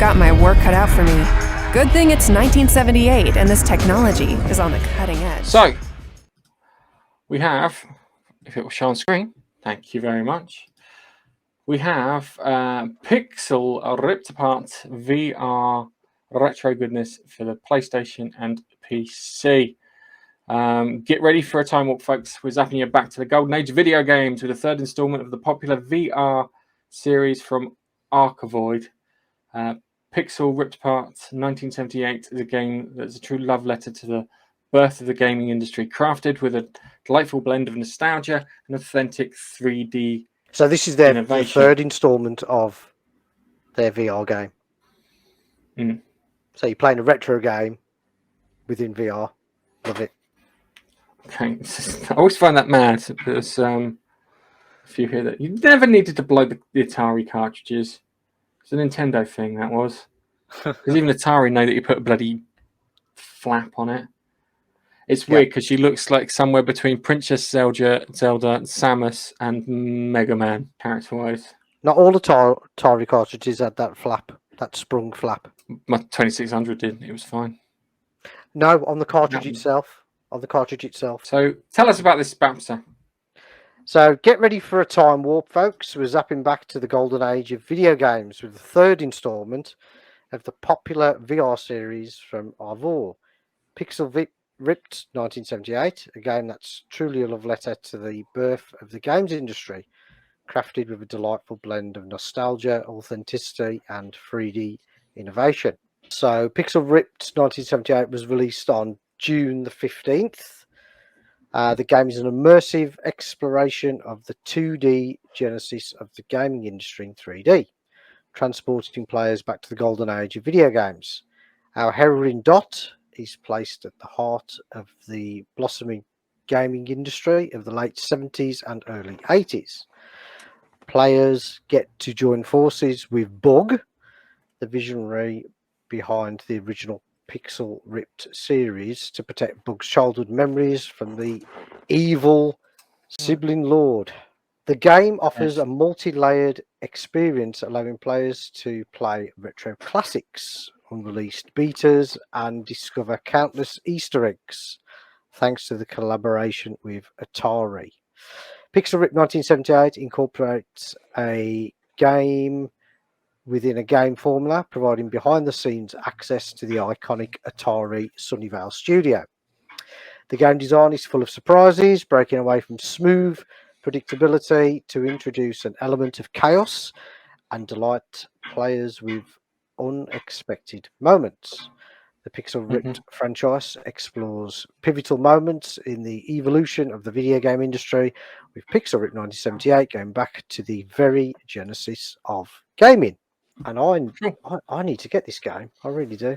got my work cut out for me. Good thing it's 1978 and this technology is on the cutting edge. So, we have, if it will show on screen, thank you very much. We have Pixel Ripped Apart VR retro goodness for the PlayStation and PC. Get ready for a time warp, folks. We're zapping you back to the golden age of video games with the third installment of the popular VR series from Arcavoid. Pixel Ripped Apart 1978 is a game that's a true love letter to the birth of the gaming industry, crafted with a delightful blend of nostalgia and authentic 3D. So this is their third installment of their VR game. Mm. So you're playing a retro game within VR. Love it. Okay, I always find that mad. There's a few here that you never needed to blow the Atari cartridges. It's a Nintendo thing, that was. Because even Atari know that you put a bloody flap on it. It's weird because she looks like somewhere between Princess Zelda, Samus, and Mega Man, character-wise. Not all Atari cartridges had that flap, that sprung flap. My 2600 did. It was fine. No, on the cartridge itself. On the cartridge itself. So tell us about this Bapster. So get ready for a time warp, folks. We're zapping back to the golden age of video games with the third installment of the popular VR series from Arcavoid. Pixel Ripped 1978, a game that's truly a love letter to the birth of the games industry, crafted with a delightful blend of nostalgia, authenticity, and 3D innovation. So Pixel Ripped 1978 was released on June the 15th. The game is an immersive exploration of the 2D genesis of the gaming industry in 3D, transporting players back to the golden age of video games. Our heroine Dot is placed at the heart of the blossoming gaming industry of the late 70s and early 80s. Players get to join forces with Bug, the visionary behind the original Pixel Ripped series, to protect Bug's childhood memories from the evil Cyblin Lord. The game offers a multi-layered experience, allowing players to play retro classics, unreleased betas, and discover countless Easter eggs, thanks to the collaboration with Atari. Pixel Ripped 1978 incorporates a game within a game formula, providing behind-the-scenes access to the iconic Atari Sunnyvale studio. The game design is full of surprises, breaking away from smooth predictability to introduce an element of chaos and delight players with unexpected moments. The Pixel Ripped franchise explores pivotal moments in the evolution of the video game industry, with Pixel Ripped 1978 going back to the very genesis of gaming. And I need to get this game. I really do.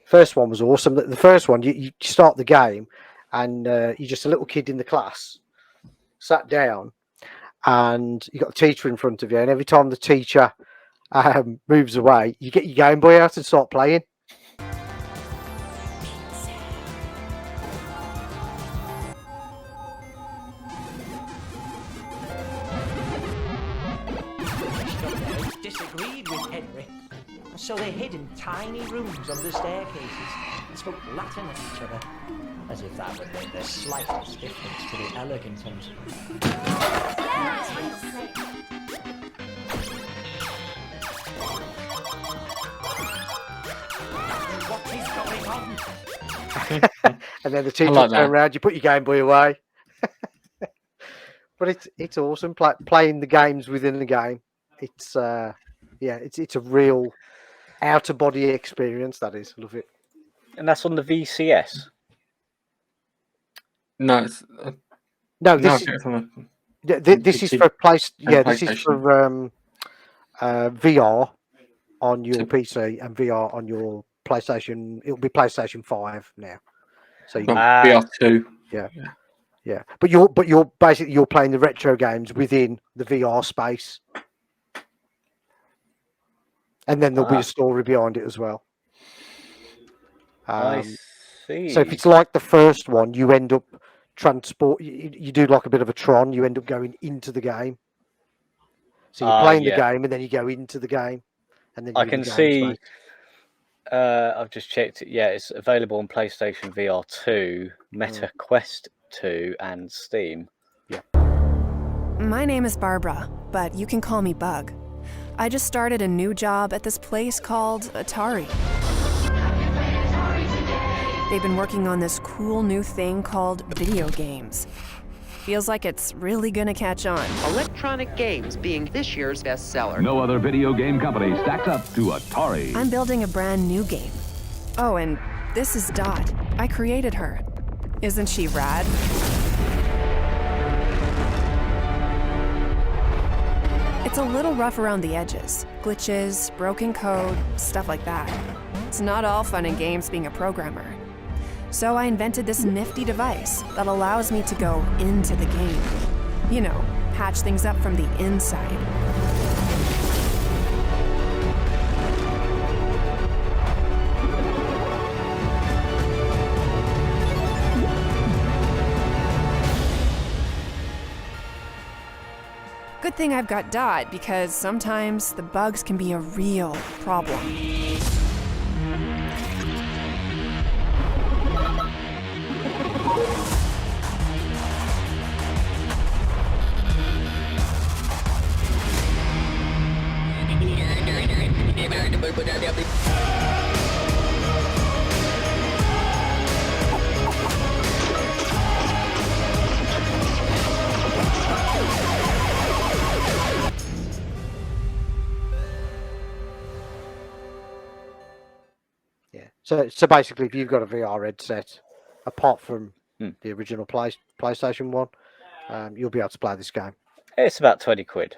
First one was awesome. The first one, you start the game and you're just a little kid in the class, sat down, and you got the teacher in front of you. And every time the teacher moves away, you get your Game Boy out and start playing. Disagreed with Henry, so they hid in tiny rooms under staircases and spoke Latin at each other, as if that would make the slightest difference to the elegant ones. What is going on? And then the teacher turns around, you put your Game Boy away. But it's awesome playing the games within the game. It's it's a real out of body experience. That is, love it. And that's on the VCS. No, this is for this is for VR on your PC and VR on your PlayStation. It'll be PlayStation 5 now. So you VR 2. Yeah. But you're basically playing the retro games within the VR space. And then there'll be a story behind it as well. I see. So if it's like the first one, you end up you do like a bit of a Tron. You end up going into the game. So you're playing the game, and then you go into the game, and then I you can the games, see. mate. I've just checked it. Yeah, it's available on PlayStation VR 2, Meta Quest 2, and Steam. My name is Barbara, but you can call me Bug. I just started a new job at this place called Atari. They've been working on this cool new thing called video games. Feels like it's really gonna catch on. Electronic games being this year's bestseller. No other video game company stacks up to Atari. I'm building a brand new game. Oh, and this is Dot. I created her. Isn't she rad? It's a little rough around the edges. Glitches, broken code, stuff like that. It's not all fun and games being a programmer. So I invented this nifty device that allows me to go into the game. You know, patch things up from the inside. Good thing I've got Dot, because sometimes the bugs can be a real problem. Yeah. So basically, if you've got a VR headset, apart from the original PlayStation 1, you'll be able to play this game. It's about 20 quid.